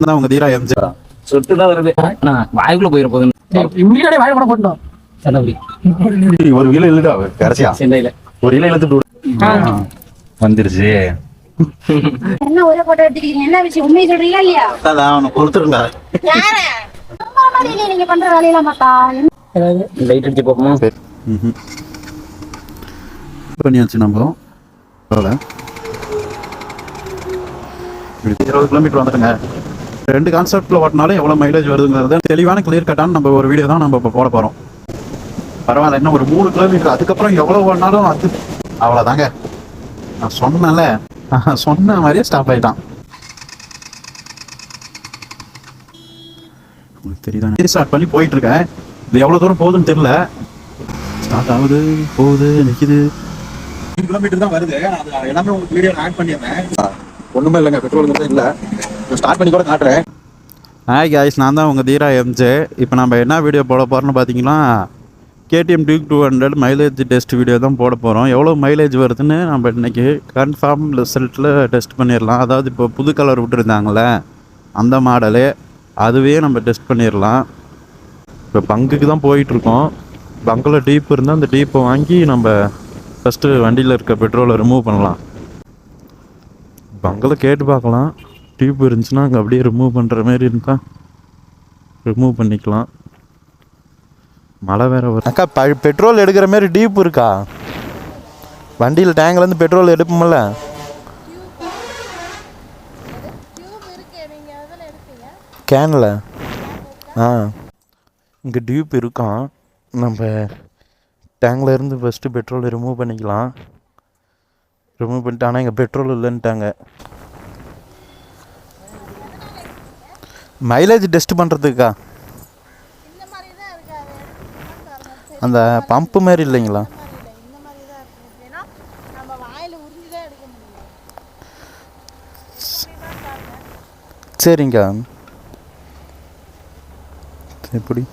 உங்க தீரா எம்ஜி சொட்டு தான் வருது. வாய்க்குள்ள போயிட போகுது. வாய் கூட போட்டோம். ஒரு இலை இழுடா கடைசியா சென்னையில ஒரு இலை இழுத்து வந்துருச்சு. என்ன ஒரே போட்டோ எடுத்துக்கிறீங்க? என்ன விஷயம்? உண்மையை சொல்றீங்களா இல்லையா? அதான் அவனை கொடுத்துருங்க. நீங்க பண்ற வேலையெல்லாம் பார்த்தா லைட் அடிச்சு போகுமா? பண்ணியாச்சு நம்ம 20 கிலோமீட்டர் வந்துடுங்க. 2 கான்செப்ட்ல ஓட்டினாலும் எவ்வளவு மைலேஜ் வருதுங்கிறது தெளிவான கிளியர் கட்டான நம்ம ஒரு வீடியோ தான் நம்ம இப்போ போட போறோம். பரவாயில்ல, என்ன ஒரு 3 கிலோமீட்டர் அதுக்கப்புறம் எவ்வளவு ஓடினாலும் அது அவ்வளவுதாங்க. நான் சொன்னேன்ல, சொன்ன மாதிரியே ஸ்டாப் ஆயிட்டான். உங்களுக்கு தெரியுதா? ஸ்டார்ட் பண்ணி போயிட்டு இருக்கேன். இது எவ்வளவு தூரம் போகுதுன்னு தெரியல. ஸ்டார்ட் ஆகுது, போகுது, நிக்குது. 3 கிலோமீட்டர் தான் வருது. அது எல்லாமே உங்களுக்கு வீடியோ ஆட் பண்ணிடுறேன். ஒண்ணுமே இல்லைங்க, பெட்ரோல் இல்லை. ஸ்டார்ட் பண்ணி கூட காட்டுறேன். ஹாய் காய்ஸ், நான் தான் உங்கள் தீரா எம்ஜே. இப்போ நம்ம என்ன வீடியோ போட போகிறோம்னு பார்த்தீங்கன்னா KTM Duke 200 mileage test video தான் போட போகிறோம். எவ்வளோ மைலேஜ் வருதுன்னு நம்ம இன்றைக்கி கன்ஃபார்ம் ரிசல்ட்டில் டெஸ்ட் பண்ணிடலாம். அதாவது இப்போ புது கலர் விட்டுருந்தாங்களே அந்த மாடலு, அதுவே நம்ம டெஸ்ட் பண்ணிடலாம். இப்போ பங்குக்கு தான் போயிட்டுருக்கோம். பங்கில் டீப் இருந்தால் அந்த டீப்பை வாங்கி நம்ம ஃபஸ்ட்டு வண்டியில் இருக்க பெட்ரோலை ரிமூவ் பண்ணலாம். பங்கில் கேட்டு பார்க்கலாம். டியூப் இருந்துச்சுன்னா அங்கே அப்படியே ரிமூவ் பண்ணுற மாதிரி இருந்தா ரிமூவ் பண்ணிக்கலாம். மழை வேற வரும். அக்கா பெட்ரோல் எடுக்கிற மாதிரி டீப் இருக்கா வண்டியில்? டேங்க்லேருந்து பெட்ரோல் எடுப்போம்ல. கேனில் இங்கே டியூப் இருக்கான். நம்ம டேங்கில் இருந்து ஃபஸ்ட்டு பெட்ரோல் ரிமூவ் பண்ணிக்கலாம். ரிமூவ் பண்ணிட்டு ஆனால் இங்கே பெட்ரோல் இல்லைன்ட்டாங்க. மைலேஜ் டெஸ்ட் பண்ணுறதுக்கா அந்த பம்பு மாதிரி இல்லைங்களா? சரிங்க. எப்படி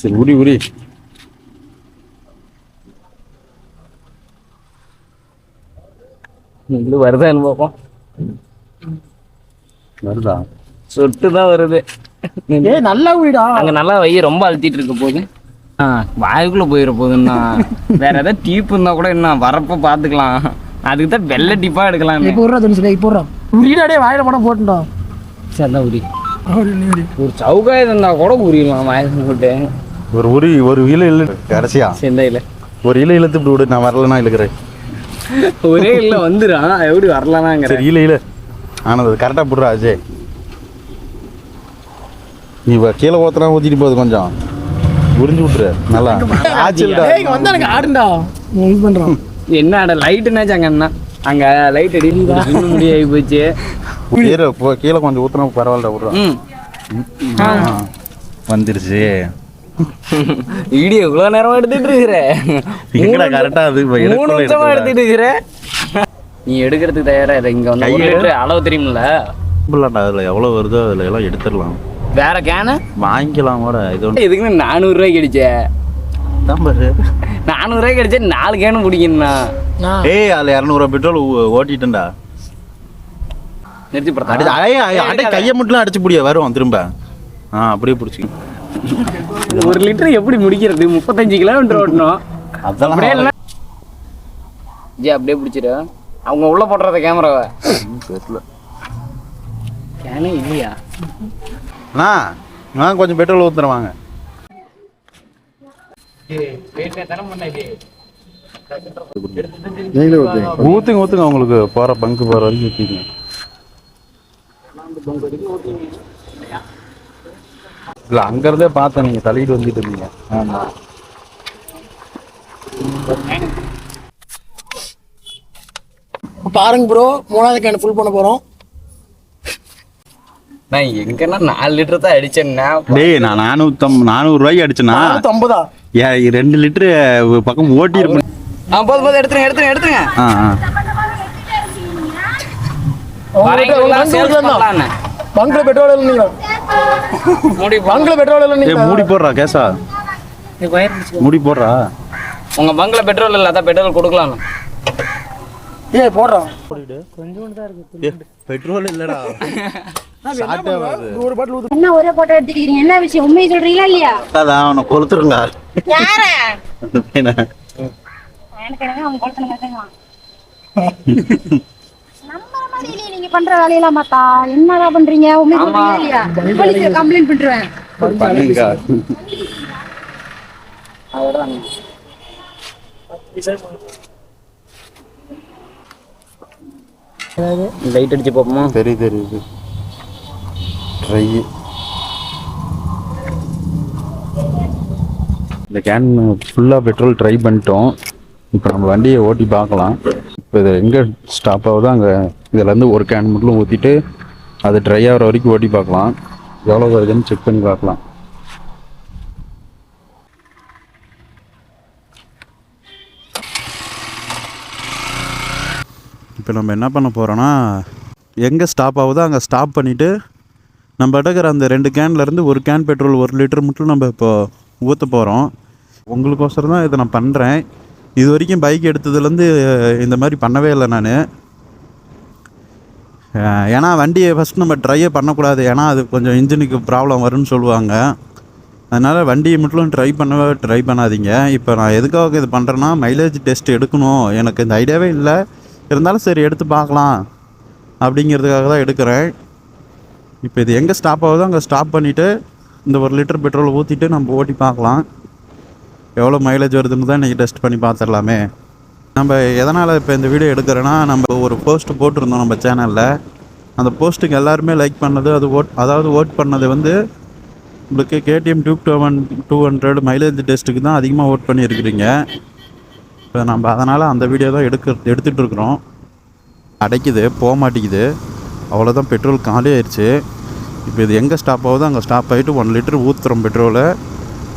சரி, உரி உரி வருதா அனுபவம்? வருதா? சொட்டு தான் வருது. நல்லா வீடா அங்க நல்லா வைய ரொம்ப அழுத்திட்டு இருக்க போது வாய்க்குள்ள போயிட போகுதுன்னா வேற ஏதாவது டீப் இருந்தா கூட என்ன வரப்ப பாத்துக்கலாம். அதுக்கு தான் வெள்ளை டீப்பா எடுக்கலாம். இப்போ உரிடாடே வாயில படம் போட்டுட்டோம். சரி, உரி ஒரு சவுகாயம் இருந்தா கூட உரியலாம் வாயில போட்டு. ஒரு இலை இல்லை கடைசியா செந்தையில ஒரு இலை இழுத்து இப்படி விடு. நான் வரலன்னா இழுக்கிறேன். ஒரே இல்ல வந்துடும். எப்படி வரலானாங்கிற இலை ஆனது கரெக்டாக போடுறா அஜய். நீ கீழே ஊத்துனா ஊற்றிட்டு போகுது, கொஞ்சம் உறிஞ்சு விட்டுரு. நல்லா ஆடுண்டா பண்றோம். என்ன ஆட லைட்டுனாச்சு அங்க அங்க லைட் அடி முடியாகி போச்சு. கீழே கொஞ்சம் ஊத்துனா பரவாயில்ல விடுறோம். வந்துருச்சு. வீடியோ இவ்வளவு நேரமா எடுத்துட்டு இருக்கிற? கரெக்டா அது 3 நிமிஷமா எடுத்துட்டு இருக்கிற. நீ எடுக்கிறதுக்கு தயாரா இல்லை. இங்க வந்து அளவு தெரியுமில்ல? அதுல எவ்வளவு வருதோ அதுல எல்லாம் எடுத்துடலாம். வேற கேனு வாங்கிக்கலாம் கூட. இது எதுக்குன்னு 400 ரூபாய்க்கு அடிச்ச? 400 ரூபாய்க்கு அடிச்சா 4 கேனு பிடிக்கணும்னா ஏய் அதுல 200 ரூபாய் பெட்ரோல் ஓட்டிட்டேன்டா. நிறுத்தி போடுறா. அடை கையை மட்டும் அடிச்சு பிடிய வரும் திரும்ப. அப்படியே பிடிச்சி 1 லிட்டர் எப்படி முடிக்கிறது? 35 கிலோமீட்டர் ஓட்டணும். அப்படியே இல்லை ஜி, அப்படியே பிடிச்சிரு. அவங்க உள்ள போடுறத கேமராவை கேனே இல்லையா? கொஞ்சம் பெட்ரோல் ஊத்துறவாங்க. ஊத்துங்க ஊத்துங்க, உங்களுக்கு போற பங்கு போற வரைக்கும் ஊத்திங்க. இல்ல அங்க இருந்தே பார்த்தேன், நீங்க தள்ளிட்டு வந்துட்டு இருந்தீங்க. ஆமா பாருங்க ப்ரோ, 3வது கேன் ஃபுல் பண்ண போறோம். நான் எங்கன்னா 4 லிட்டர் தான் அடிச்சேன்னா. டேய் நான் 400 ரூபாய்க்கு அடிச்சேனா? 450 2 லிட்டர் பக்கம் ஓட்டி இருப்பேன். போதும் எடுத்துருங்க. பங்க்ல பெட்ரோல் இல்ல. பங்க்ல பெட்ரோல் இல்ல. மூடி போடுறா கேசா, மூடி போடுறா. உங்க பங்க்ல பெட்ரோல் இல்ல, அதான் பெட்ரோல் கொடுக்கலாம். போடுறோம். கொஞ்சோண்டு தான் இருக்கு. பெட்ரோல் இல்லடா. ஷார்ட்டே வருது. ஒரு பாட்டில் ஊத்து. என்ன ஒரே போட்டோ எடுத்துக்கிறீங்க? என்ன விஷயம்? உண்மையை சொல்றீங்களா இல்லையா? அதான் அவனை கொளுத்துருங்க. யார? என்ன? எனக்கு என்னங்க அவங்க கொளுத்துன மாதிரி நம்புற மாதிரி இல்லையே நீங்க பண்ற வேலையெல்லாம் பார்த்தா. என்னடா பண்றீங்க? உண்மையை சொல்றீங்களா இல்லையா? போலீஸ்ல கம்ப்ளைண்ட் பண்றேன். பண்ணுங்க. அவ்வளோதான். லைட் அடிச்சு பார்ப்போமா? தெரியுது. ட்ரை. இந்த கேன் ஃபுல்லாக பெட்ரோல் ட்ரை பண்ணிட்டோம். இப்போ நம்ம வண்டியை ஓட்டி பார்க்கலாம். இப்போ இது எங்கே ஸ்டாப் ஆகுதோ அங்கே இதிலேருந்து ஒரு கேன் மட்டும் ஊற்றிட்டு அது ட்ரை ஆகிற வரைக்கும் ஓட்டி பார்க்கலாம். எவ்வளோ வருதுன்னு செக் பண்ணி பார்க்கலாம். இப்போ நம்ம என்ன பண்ண போகிறோன்னா, எங்கே ஸ்டாப் ஆகுதோ அங்கே ஸ்டாப் பண்ணிவிட்டு நம்ம எடுக்கிற அந்த 2 கேன்லேருந்து ஒரு கேன் பெட்ரோல் 1 லிட்டர் மட்டும் நம்ம இப்போ ஊற்ற போகிறோம். உங்களுக்கோசரம் தான் இதை நான் பண்ணுறேன். இது வரைக்கும் பைக் எடுத்ததுலேருந்து இந்த மாதிரி பண்ணவே இல்லை நான். ஏன்னா வண்டியை ஃபஸ்ட் நம்ம ட்ரையே பண்ணக்கூடாது. ஏன்னா அது கொஞ்சம் இன்ஜினுக்கு ப்ராப்ளம் வரும்னு சொல்லுவாங்க. அதனால் வண்டியை மட்டும் ட்ரை பண்ணாதீங்க. இப்போ நான் எதுக்காக இது பண்ணுறேன்னா, மைலேஜ் டெஸ்ட் எடுக்கணும். எனக்கு இந்த ஐடியாவே இல்லை. இருந்தாலும் சரி எடுத்து பார்க்கலாம் அப்படிங்கிறதுக்காக தான் எடுக்கிறேன். இப்போ இது எங்கே ஸ்டாப் ஆகுதோ அங்கே ஸ்டாப் பண்ணிவிட்டு இந்த 1 லிட்டர் பெட்ரோல் ஊற்றிட்டு நம்ம ஓட்டி பார்க்கலாம். எவ்வளோ மைலேஜ் வருதுன்னு தான் இன்றைக்கி டெஸ்ட் பண்ணி பார்த்துடலாமே. நம்ம எதனால் இப்போ இந்த வீடியோ எடுக்கிறேன்னா, நம்ம ஒரு போஸ்ட் போட்டிருந்தோம் நம்ம சேனலில். அந்த போஸ்ட்டுக்கு எல்லாருமே லைக் பண்ணது அதாவது ஓட் பண்ணது வந்து உங்களுக்கு KTM Duke 200 மைலேஜ் டெஸ்ட்டுக்கு தான் அதிகமாக ஓட் பண்ணியிருக்கிறீங்க. இப்போ நம்ம அதனால் அந்த வீடியோ தான் எடுத்துகிட்டு இருக்கிறோம். அடைக்குது, போக மாட்டேங்குது. அவ்வளோதான், பெட்ரோல் காலி ஆயிடுச்சு. இப்போ இது எங்கே ஸ்டாப் ஆகுதோ அங்கே ஸ்டாப் ஆகிட்டு 1 லிட்டர் ஊற்றுறோம் பெட்ரோலை.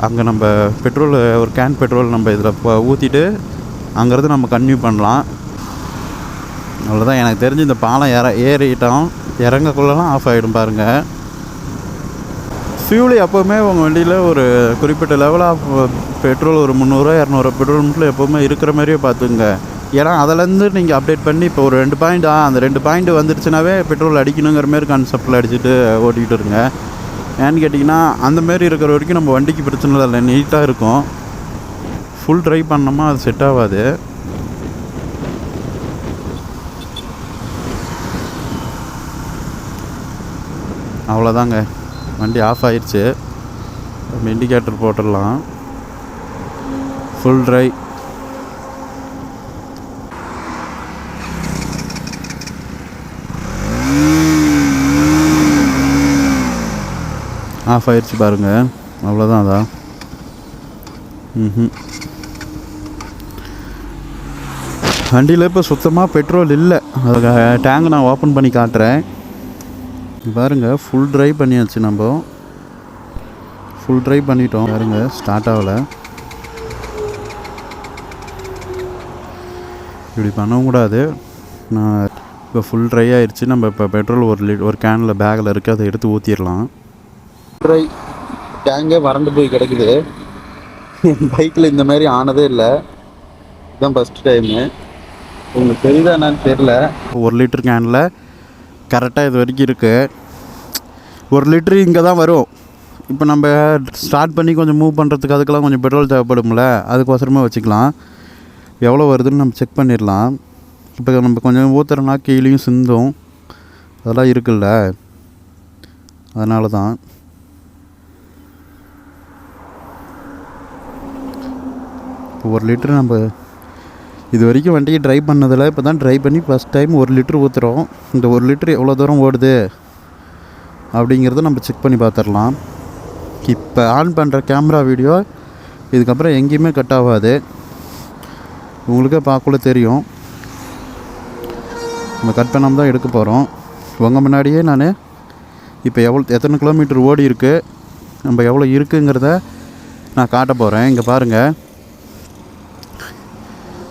அங்கே நம்ம பெட்ரோல் ஒரு கேன் பெட்ரோல் நம்ம இதில் ஊற்றிட்டு அங்கேருந்து நம்ம கன்டினியூ பண்ணலாம். அவ்வளோதான். எனக்கு தெரிஞ்சு இந்த பாலம் ஏறிட்டோம். இறங்கக்குள்ளலாம் ஆஃப் ஆகிடும் பாருங்கள். ஃபியூல் எப்போவுமே உங்கள் வண்டியில் ஒரு குறிப்பிட்ட லெவல் ஆஃப் பெட்ரோல் ஒரு 300-200 பெட்ரோல் மட்டும் எப்போவுமே இருக்கிற மாதிரியே பார்த்துங்க. ஏன்னா அதிலேருந்து நீங்கள் அப்டேட் பண்ணி இப்போ ஒரு 2 பாயிண்ட் அந்த 2 பாயிண்ட் வந்துருச்சுனாவே பெட்ரோல் அடிக்கணுங்கிற மாரி கான்செப்டில் அடிச்சுட்டு ஓட்டிகிட்டு இருங்க. ஏன்னு கேட்டிங்கன்னா அந்தமாரி இருக்கிற வரைக்கும் நம்ம வண்டிக்கு பிரச்சனை இல்லை, நீட்டாக இருக்கும். ஃபுல் ட்ரை பண்ணோமா அது செட் ஆகாது. அவ்வளோதாங்க, வண்டி ஆஃப் ஆயிடுச்சு. நம்ம இண்டிகேட்டர் போட்டுடலாம். Full dry. ஆஃப் ஆயிடுச்சு பாருங்கள். அவ்வளோதான். அதான் வண்டியில் இப்போ சுத்தமாக பெட்ரோல் இல்லை. அது டேங்க் நான் ஓப்பன் பண்ணி காட்டுறேன் பாருங்கள். ஃபுல் ட்ரை பண்ணியாச்சு. நம்ம ஃபுல் ட்ரை பண்ணிட்டோம் பாருங்கள். ஸ்டார்ட் ஆகலை. இப்படி பண்ணவும் கூடாது. நான் இப்போ ஃபுல் ட்ரை ஆயிடுச்சு. நம்ம இப்போ பெட்ரோல் ஒரு கேனில் பேக்கில் இருக்குது, அதை எடுத்து ஊற்றிடலாம். ட்ரை டேங்கே வறண்டு போய் கிடக்குது. என் பைக்கில் இந்த மாதிரி ஆனதே இல்லை, இதுதான் ஃபஸ்ட் டைமு. உங்களுக்கு தெரியுதா என்னன்னு தெரில. 1 லிட்டர் கேனில் கரெக்டாக இது வரைக்கும் இருக்குது. 1 லிட்ரு இங்கே தான் வரும். இப்போ நம்ம ஸ்டார்ட் பண்ணி கொஞ்சம் மூவ் பண்ணுறதுக்கு அதுக்கெல்லாம் கொஞ்சம் பெட்ரோல் தேவைப்படும்ல, அதுக்கோசரமாக வச்சுக்கலாம். எவ்வளோ வருதுன்னு நம்ம செக் பண்ணிடலாம். இப்போ நம்ம கொஞ்சம் ஊற்றுறோம்னா கீழேயும் சிந்தும், அதெல்லாம் இருக்குல்ல, அதனால தான். இப்போ 1 லிட்ரு நம்ம இது வரைக்கும் வண்டியை ட்ரை பண்ணதில் இப்போ தான் ட்ரை பண்ணி ஃபஸ்ட் டைம் 1 லிட்ரு ஊற்றுறோம். இந்த 1 லிட்ரு எவ்வளோ தூரம் ஓடுது அப்படிங்கிறத நம்ம செக் பண்ணி பார்த்துடலாம். இப்போ ஆன் பண்ணுற கேமரா வீடியோ இதுக்கப்புறம் எங்கேயுமே கட் ஆகாது, உங்களுக்கே பார்க்கல தெரியும். நம்ம கட் பண்ணாமல் தான் எடுக்க போகிறோம். உங்கள் முன்னாடியே நான் இப்போ எத்தனை கிலோமீட்டர் ஓடி இருக்குது, நம்ம எவ்வளோ இருக்குங்கிறத நான் காட்ட போகிறேன். இங்கே பாருங்கள்.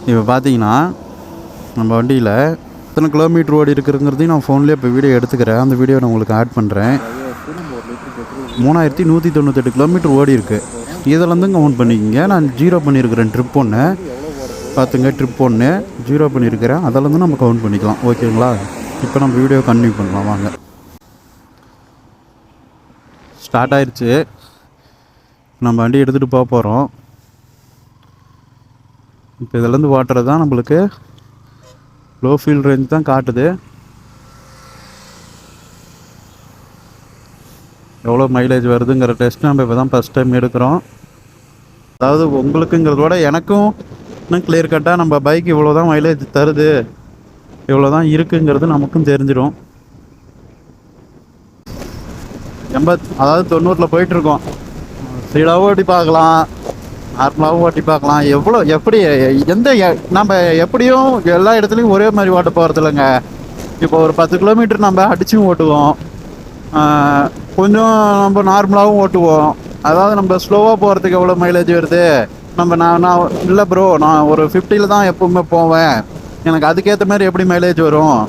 இப்போ பார்த்தீங்கன்னா நம்ம வண்டியில் எத்தனை கிலோமீட்டர் ஓடி இருக்குங்கிறதையும் நான் ஃபோன்லேயே இப்போ வீடியோ எடுத்துக்கிறேன். அந்த வீடியோ நான் உங்களுக்கு ஆட் பண்ணுறேன். 3198 கிலோமீட்டர் ஓடி இருக்குது. இதிலேருந்து கவுண்ட் பண்ணிக்கோங்க. நான் 0 பண்ணியிருக்கிறேன் ட்ரிப் 1 பார்த்துங்க. ட்ரிப் 1 0 பண்ணியிருக்கிறேன், அதிலேருந்து நம்ம கவுண்ட் பண்ணிக்கலாம். ஓகேங்களா? இப்போ நம்ம வீடியோ கண்டினியூ பண்ணலாம் வாங்க. ஸ்டார்ட் ஆயிடுச்சு. நம்ம வண்டி எடுத்துகிட்டு போக போகிறோம். இப்போ இதிலேருந்து ஓட்டுறது தான் நம்மளுக்கு லோ ஃபியூல் ரேஞ்ச் தான் காட்டுது. எவ்வளோ மைலேஜ் வருதுங்கிற டெஸ்ட் நம்ம இப்போ தான் ஃபஸ்ட் டைம் எடுக்கிறோம். அதாவது உங்களுக்குங்கிறதோட எனக்கும் இன்னும் கிளியர் கட்டாக நம்ம பைக் இவ்வளோ தான் மைலேஜ் தருது, இவ்வளோ தான் இருக்குங்கிறது நமக்கும் தெரிஞ்சிடும். அதாவது 90 போயிட்டுருக்கோம். ஸ்பீடாகவும் ஓட்டி பார்க்கலாம், நார்மலாகவும் ஓட்டி பார்க்கலாம். எப்படி நம்ம எப்படியும் எல்லா இடத்துலையும் ஒரே மாதிரி ஓட்ட போகிறது இல்லைங்க. இப்போ ஒரு 10 கிலோமீட்டர் நம்ம அடிச்சும் ஓட்டுவோம், கொஞ்சம் நம்ம நார்மலாகவும் ஓட்டுவோம். அதாவது நம்ம ஸ்லோவாக போகிறதுக்கு எவ்வளோ மைலேஜ் வருது, நான் இல்லை ப்ரோ நான் ஒரு 50 தான் எப்போவுமே போவேன், எனக்கு அதுக்கேற்ற மாதிரி எப்படி மைலேஜ் வரும்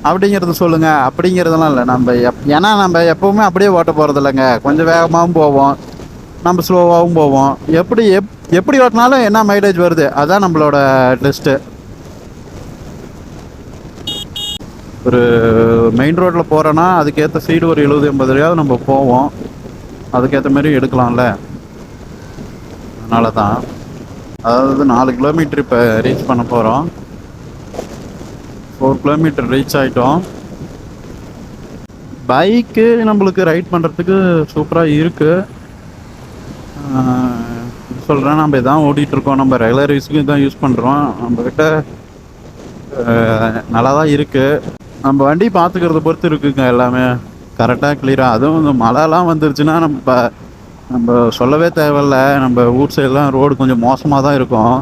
அப்படிங்கிறது சொல்லுங்கள். அப்படிங்கிறதெல்லாம் இல்லை. ஏன்னா நம்ம எப்போவுமே அப்படியே ஓட்ட போகிறது இல்லைங்க. கொஞ்சம் வேகமாகவும் போவோம், நம்ம ஸ்லோவாகவும் போவோம். எப்படி ஓட்டினாலும் என்ன மைலேஜ் வருது அதுதான் நம்மளோட டெஸ்ட்டு. ஒரு மெயின் ரோட்டில் போகிறோன்னா அதுக்கேற்ற ஸ்பீடு ஒரு 70-80 நம்ம போவோம், அதுக்கேற்ற மாதிரி எடுக்கலாம்ல. அதனால தான் அதாவது 4 கிலோமீட்டர் இப்போ ரீச் பண்ண போகிறோம். 4 கிலோமீட்டர் ரீச் ஆகிட்டோம். பைக்கு நம்மளுக்கு ரைட் பண்ணுறதுக்கு சூப்பராக இருக்குது. சொல்கிறேன், நம்ம இதான் ஓட்டிகிட்ருக்கோம், நம்ம ரெகுலர் யூஸுக்கு இதான் யூஸ் பண்ணுறோம். நம்மக்கிட்ட நல்லா தான் இருக்குது. நம்ம வண்டி பார்த்துக்கிறத பொறுத்து இருக்குங்க, எல்லாமே கரெக்டாக கிளியராக. அதுவும் இந்த மழைலாம் வந்துருச்சுன்னா நம்ம சொல்லவே தேவையில்ல. நம்ம ஊர் சைடெலாம் ரோடு கொஞ்சம் மோசமாக தான் இருக்கும்.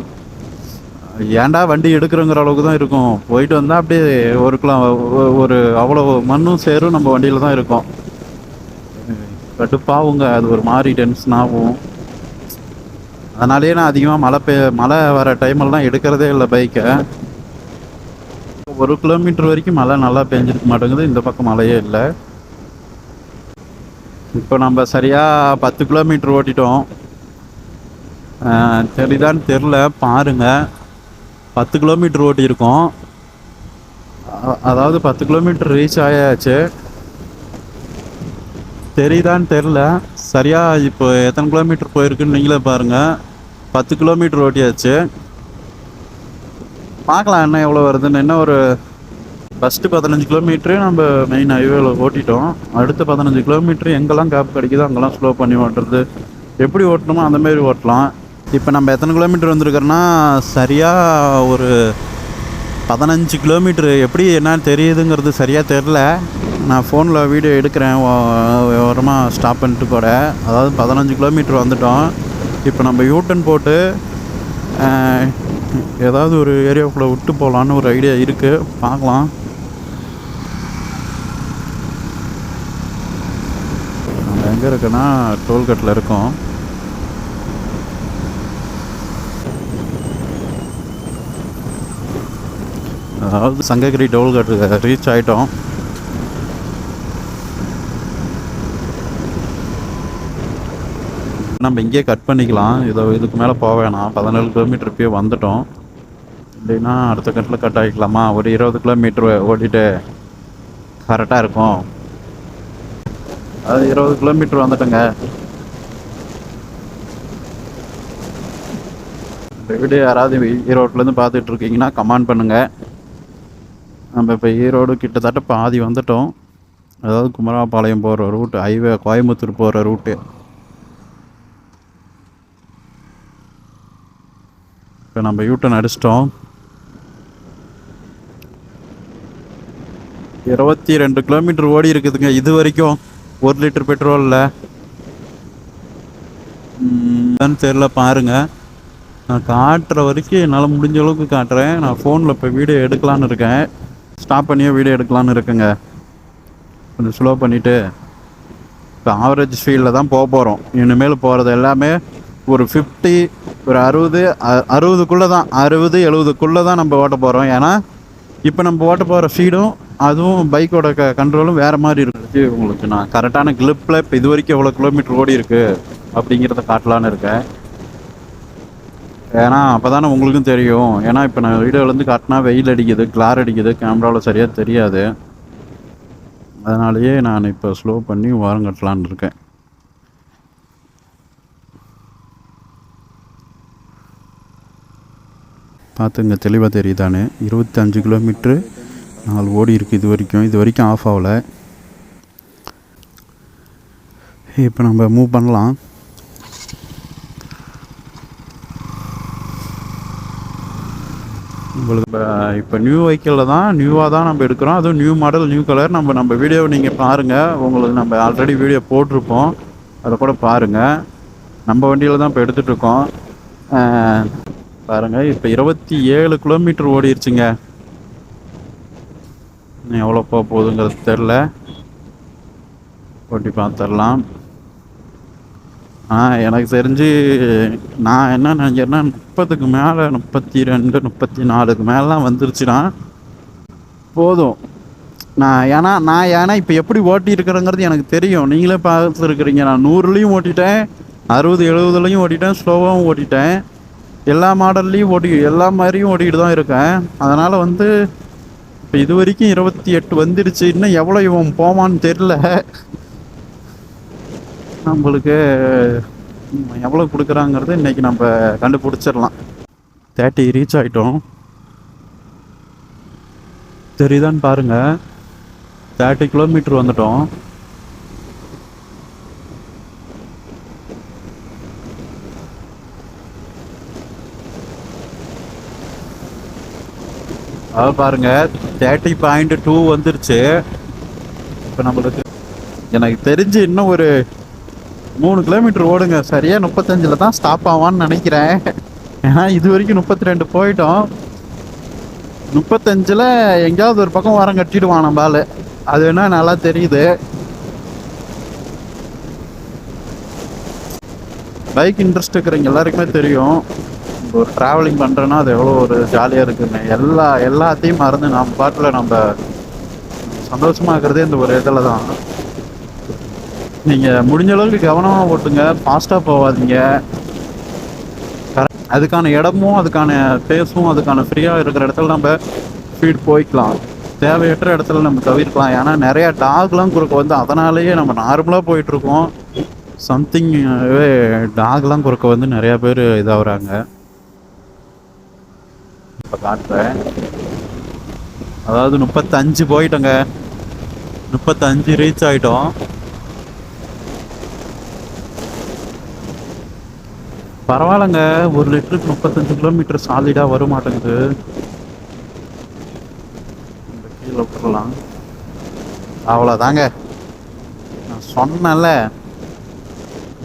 ஏன்டா வண்டி எடுக்கிறோங்கிற அளவுக்கு தான் இருக்கும். போயிட்டு வந்தால் அப்படியே ஒரு அவ்வளோ மண்ணும் சேரும் நம்ம வண்டியில் தான் இருக்கும். கடுப்பாகுங்க, அது ஒரு மாதிரி டென்ஷன் ஆகும். அதனாலேயே நான் அதிகமாக மழை வர டைமெல்லாம் எடுக்கிறதே இல்லை பைக்கை. 1 கிலோமீட்டர் வரைக்கும் மழை நல்லா பெஞ்சிருக்க மாட்டேங்குது, இந்த பக்கம் மழையே இல்லை. இப்போ நம்ம சரியாக 10 கிலோமீட்டர் ஓட்டிட்டோம். தெரியுதான்னு தெரில, பாருங்கள். 10 கிலோமீட்டர் ஓட்டியிருக்கோம். அதாவது 10 கிலோமீட்டர் ரீச் ஆயாச்சு. தெரியுதான்னு தெரில, சரியாக இப்போ எத்தனை கிலோமீட்டர் போயிருக்குன்னு நீங்களே பாருங்கள். 10 கிலோமீட்டர் ஓட்டியாச்சு. பார்க்கலாம் என்ன எவ்வளோ வருதுன்னு. என்ன ஒரு ஃபஸ்ட்டு 15 கிலோமீட்டரு நம்ம மெயின் ஹைவேல ஓட்டிட்டோம். அடுத்த 15 கிலோமீட்டரு எங்கெல்லாம் கேப் கிடைக்குதோ அங்கெல்லாம் ஸ்லோ பண்ணி ஓட்டுறது. எப்படி ஓட்டணுமோ அந்தமாரி ஓட்டலாம். இப்போ நம்ம எத்தனை கிலோமீட்டர் வந்திருக்கிறோன்னா சரியாக ஒரு 15 கிலோமீட்ரு. எப்படி என்னன்னு தெரியுதுங்கிறது சரியாக தெரில. நான் ஃபோனில் வீடியோ எடுக்கிறேன் ஓரமாக ஸ்டாப் பண்ணிட்டு கூட. அதாவது 15 கிலோமீட்டர் வந்துட்டோம். இப்போ நம்ம யூட்டன் போட்டு ஏதாவது ஒரு ஏரியாவுக்குள்ளே விட்டு போகலான்னு ஒரு ஐடியா இருக்குது, பார்க்கலாம். நம்ம எங்கே இருக்குன்னா டோல்கேட்டில் இருக்கோம். அதாவது சங்ககிரி டோல்கேட்டு ரீச் ஆகிட்டோம். நம்ம இங்கேயே கட் பண்ணிக்கலாம், இதுக்கு மேலே போக வேணாம். 17 கிலோமீட்டர் இப்போயே வந்துட்டோம். இல்லைன்னா அடுத்த கட்டில் கட் ஆகிக்கலாமா? ஒரு 20 கிலோமீட்டர் ஓட்டிட்டு கரெக்டாக இருக்கும். அது 20 கிலோமீட்டர் வந்துட்டோங்க. இந்த வீடியோ யாராவது ஈரோட்லேருந்து பார்த்துட்டு இருக்கீங்கன்னா கமெண்ட் பண்ணுங்கள். நம்ம இப்போ ஈரோடு கிட்டத்தட்ட பாதி வந்துட்டோம். அதாவது குமராபாளையம் போகிற ரூட்டு, ஹைவே கோயம்புத்தூர் போகிற ரூட்டு. இப்போ நம்ம யூட்டன் அடிச்சிட்டோம். 22 கிலோமீட்டர் ஓடி இருக்குதுங்க இது வரைக்கும். 1 லிட்டர் பெட்ரோலில் தெரில, பாருங்கள். நான் காட்டுற வரைக்கும் என்னால் முடிஞ்ச அளவுக்கு காட்டுறேன். நான் ஃபோனில் இப்போ வீடியோ எடுக்கலான்னு இருக்கேன். ஸ்டாப் பண்ணியே வீடியோ எடுக்கலான்னு இருக்குங்க. கொஞ்சம் ஸ்லோ பண்ணிவிட்டு இப்போ ஆவரேஜ் ஸ்பீடில் தான் போக போகிறோம். இனிமேல் போகிறது எல்லாமே ஒரு 50, ஒரு 60 தான், 60-70 தான் நம்ம ஓட்ட போகிறோம். ஏன்னா இப்போ நம்ம ஓட்ட போகிற ஸ்பீடும் அதுவும் பைக்கோட கண்ட்ரோலும் வேறு மாதிரி இருக்குது. உங்களுக்கு நான் கரெக்டான கிளிப்பில் இப்போ இது வரைக்கும் எவ்வளோ கிலோமீட்டர் ஓடி இருக்குது அப்படிங்கிறத காட்டலான்னு இருக்கேன். ஏன்னா அப்போ தானே உங்களுக்கும் தெரியும். ஏன்னா இப்போ நான் வீடியோலேருந்து காட்டினா வெயில் அடிக்குது, கிளார் அடிக்குது, கேமராவில் சரியாக தெரியாது. அதனாலேயே நான் இப்போ ஸ்லோ பண்ணி ஓரம் கட்டலான்னு இருக்கேன். பார்த்துங்க தெளிவாக தெரியுதானே. 25 கிலோமீட்ரு 4 ஓடி இருக்குது. இது வரைக்கும் ஆஃப் ஆகலை. இப்போ நம்ம மூவ் பண்ணலாம். உங்களுக்கு இப்போ நியூ வெஹிக்கிளில் தான், நியூவாக தான் நம்ம எடுக்கிறோம். அதுவும் நியூ மாடல், நியூ கலர். நம்ம வீடியோவை நீங்கள் பாருங்கள். உங்களுக்கு நம்ம ஆல்ரெடி வீடியோ போட்டிருப்போம், அதை கூட பாருங்கள். நம்ம வண்டியில் தான் இப்போ எடுத்துகிட்ருக்கோம். பாருங்கள், இப்போ 27 கிலோமீட்டர் ஓடிடுச்சுங்க. எவ்வளோ போகுதுங்கிறது தெரில, ஓட்டி பார்த்துடலாம். எனக்கு தெரிஞ்சு நான் என்ன நினைக்கிறேன்னா 30க்கு மேலே, 32, 34க்கு மேலாம் வந்துருச்சுன்னா போதும். நான் ஏன்னா இப்போ எப்படி ஓட்டி இருக்கிறேங்கிறது எனக்கு தெரியும். நீங்களே பார்த்துருக்குறீங்க. நான் 100லேயும் ஓட்டிட்டேன், 60, 70லேயும் ஓட்டிட்டேன், ஸ்லோவாகவும் ஓட்டிட்டேன். எல்லா மாடல்லையும் எல்லா மாதிரியும் ஓட்டிகிட்டு தான் இருக்கேன். அதனால் வந்து இப்போ இது வரைக்கும் 28 வந்துடுச்சு. இன்னும் எவ்வளோ இவன் போவான்னு தெரில. நம்மளுக்கு எவ்வளோ கொடுக்குறாங்கிறது இன்றைக்கி நம்ம கண்டுபிடிச்சிடலாம். 30 ரீச் ஆகிட்டோம். தெரியுதான்னு பாருங்கள். 30 கிலோமீட்டர் வந்துட்டோம். அதாவது பாருங்கள் 30.2 வந்துருச்சு. இப்போ நம்மளுக்கு எனக்கு தெரிஞ்சு இன்னும் ஒரு 3 கிலோமீட்டர் ஓடுங்க. சரியாக 35 தான் ஸ்டாப் ஆவான்னு நினைக்கிறேன். ஏன்னா இது வரைக்கும் 32 போயிட்டோம். 35 எங்கேயாவது ஒரு பக்கம் வாரம் கட்டிடுவான் நம்ம ஆள். அது என்ன நல்லா தெரியுது. பைக் இன்ட்ரெஸ்ட் இருக்கிறவங்க எல்லாருக்குமே தெரியும், ஒரு ட்ராவலிங் பண்ணுறேன்னா அது எவ்வளோ ஒரு ஜாலியாக இருக்குங்க. எல்லாத்தையும் மறந்து நம்ம பாட்டில் நம்ம சந்தோஷமாக இருக்கிறதே இந்த ஒரு இதில் தான். நீங்கள் முடிஞ்ச அளவுக்கு கவனமாக ஓட்டுங்க, ஃபாஸ்ட்டாக போகாதீங்க. அதுக்கான இடமும், அதுக்கான பேஸும், அதுக்கான ஃப்ரீயாக இருக்கிற இடத்துல நம்ம ஸ்பீட் போய்க்கலாம். தேவையற்ற இடத்துல நம்ம தவிர்க்கலாம். ஏன்னா நிறையா டாக்லாம் குறுக்க வந்து அதனாலேயே நம்ம நார்மலாக போயிட்டுருக்கோம். சம்திங் டாக்லாம் குறுக்க வந்து நிறையா பேர் இதாகிறாங்க. இப்போ காட்டுறேன். அதாவது 35 போயிட்டோங்க. 35 ரீச் ஆகிட்டோம். பரவாயில்லைங்க, 1 லிட்டருக்கு 35 கிலோமீட்டர் சாலிடாக வர மாட்டேங்குது. கீழே விட்டுறலாம். அவ்வளோதாங்க, நான் சொன்னேன்ல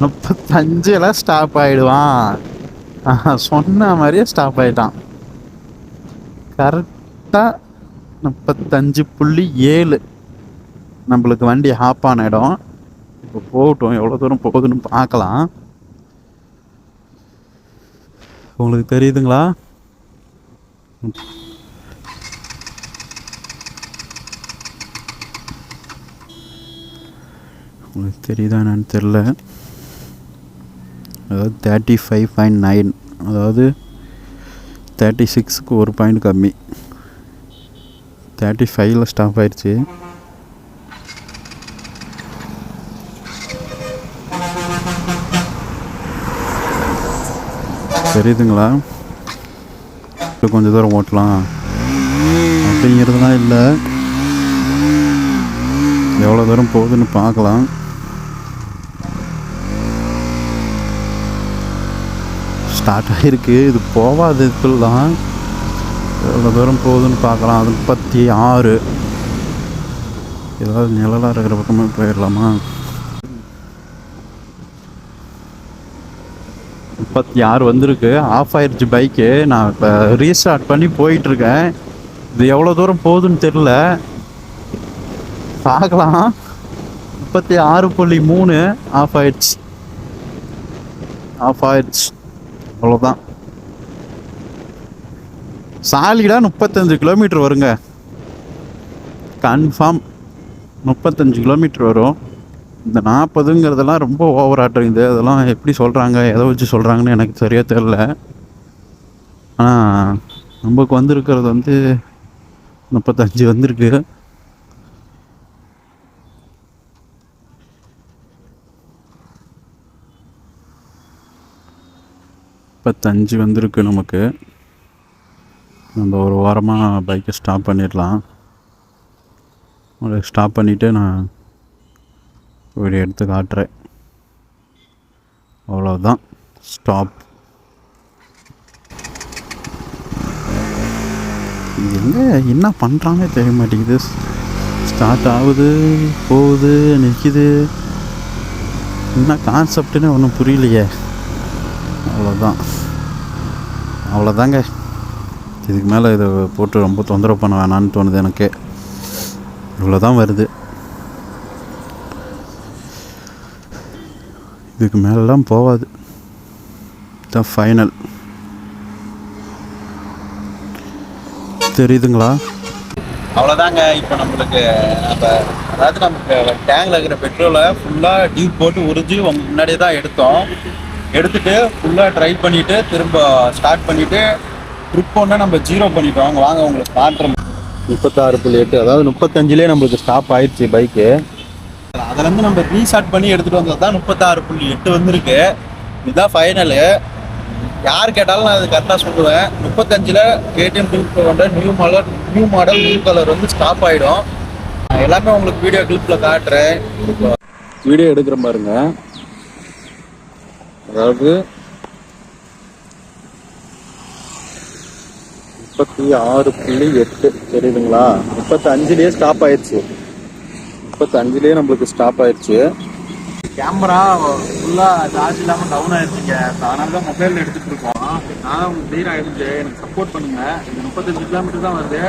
35 ஸ்டாப் ஆகிடுவான். சொன்ன மாதிரியே ஸ்டாப் ஆகிட்டான். கரெக்டாக 35.7 நம்மளுக்கு வண்டி ஹாப் ஆன இடம். இப்போ போகட்டும், எவ்வளோ தூரம் போகுதுன்னு பார்க்கலாம். உங்களுக்கு தெரியுதுங்களா? உங்களுக்கு தெரியுதா என்னன்னு தெரில. அதாவது 35.9, அதாவது 36க்கு 1 பாயிண்ட் கம்மி. 35 ஸ்டாப் ஆயிடுச்சு. தெரியுதுங்களா? இப்போ கொஞ்சம் தூரம் ஓட்டலாம் அப்படிங்கிறதுலாம் இல்லை. எவ்வளோ தூரம் போகுதுன்னு பார்க்கலாம். ஸ்டார்ட் ஆகிருக்கு. இது போகாது தான். எவ்வளோ தூரம் போகுதுன்னு பார்க்கலாம். அது 36. ஏதாவது நிழலாக இருக்கிற பக்கமே போயிடலாமா? 36 வந்திருக்கு. ஆஃப் ஆயிடுச்சு பைக்கு. நான் இப்போ ரீஸ்டார்ட் பண்ணி போயிட்டுருக்கேன். இது எவ்வளோ தூரம் போகுதுன்னு தெரில, பார்க்கலாம். 36.3 ஆஃப் ஆயிடுச்சு. அவ்வளோதான். சாலிடாக 35 கிலோமீட்டர் வருங்க. கன்ஃபார்ம் 35 கிலோமீட்டர் வரும். இந்த 40ங்கிறதெல்லாம் ரொம்ப ஓவர் ஆட்டுறது. அதெல்லாம் எப்படி சொல்கிறாங்க, எதை வச்சு சொல்கிறாங்கன்னு எனக்கு சரியாக தெரில. ஆனால் நமக்கு வந்திருக்கிறது வந்து 35 வந்திருக்கு. 35 வந்திருக்கு நமக்கு. நம்ம ஒரு வாரமாக பைக்கை ஸ்டாப் பண்ணிடலாம். ஸ்டாப் பண்ணிவிட்டு நான் வீடியோ எடுத்து காட்டுறேன். அவ்வளோதான், ஸ்டாப். எங்கே என்ன பண்ணுறானே தெரிய மாட்டேங்குது. ஸ்டார்ட் ஆகுது, போகுது, நிற்கிது. என்ன கான்செப்டுன்னு ஒன்றும் புரியலையே. அவ்வளோதாங்க. இதுக்கு மேலே இதை போட்டு ரொம்ப தொந்தரவு பண்ண வேணான்னு தோணுது எனக்கு. இவ்வளோதான் வருது. இதுக்கு மேலெலாம் போகாது. இதுதான் ஃபைனல். தெரியுதுங்களா? அவ்வளோதாங்க. இப்போ நம்மளுக்கு நமக்கு டேங்கில் இருக்கிற பெட்ரோலை ஃபுல்லாக டியூப் போட்டு உறிஞ்சி உங்கள் முன்னாடியே தான் எடுத்துட்டு ஃபுல்லாக ட்ரை பண்ணிவிட்டு திரும்ப ஸ்டார்ட் பண்ணிவிட்டு ட்ரிப் ஒன்று நம்ம 0 பண்ணிட்டோம். வாங்க உங்களுக்கு காட்டுறோம். 36.8, அதாவது 35லே நம்மளுக்கு ஸ்டாப் ஆயிடுச்சு பைக்கு. அதுலேருந்து நம்ம ரீஸ்டார்ட் பண்ணி எடுத்துகிட்டு வந்தது தான் 36.8 வந்திருக்கு. இதுதான் ஃபைனலு. யார் கேட்டாலும் நான் அது கரெக்டாக சொல்லுவேன். 35ல் KTM 200 new model new colour வந்து ஸ்டாப் ஆகிடும். எல்லாமே உங்களுக்கு வீடியோ கிளிப்பில் காட்டுறேன். வீடியோ எடுக்கிற பாருங்க. அதாவது 36.8 தெரியுதுங்களா? 35லேயே ஸ்டாப் ஆயிடுச்சு. 35லேயே நம்மளுக்கு ஸ்டாப் ஆயிடுச்சு. கேமரா ஃபுல்லாக சார்ஜ் இல்லாமல் டவுன் ஆயிடுச்சுங்க. அதனால தான் மொபைலில் எடுத்துகிட்டு இருக்கோம். நான் உங்களுக்கு கிளியர் ஆகிடுச்சு. எனக்கு சப்போர்ட் பண்ணுங்கள். இது 35 கிலோமீட்டர் தான் வருது.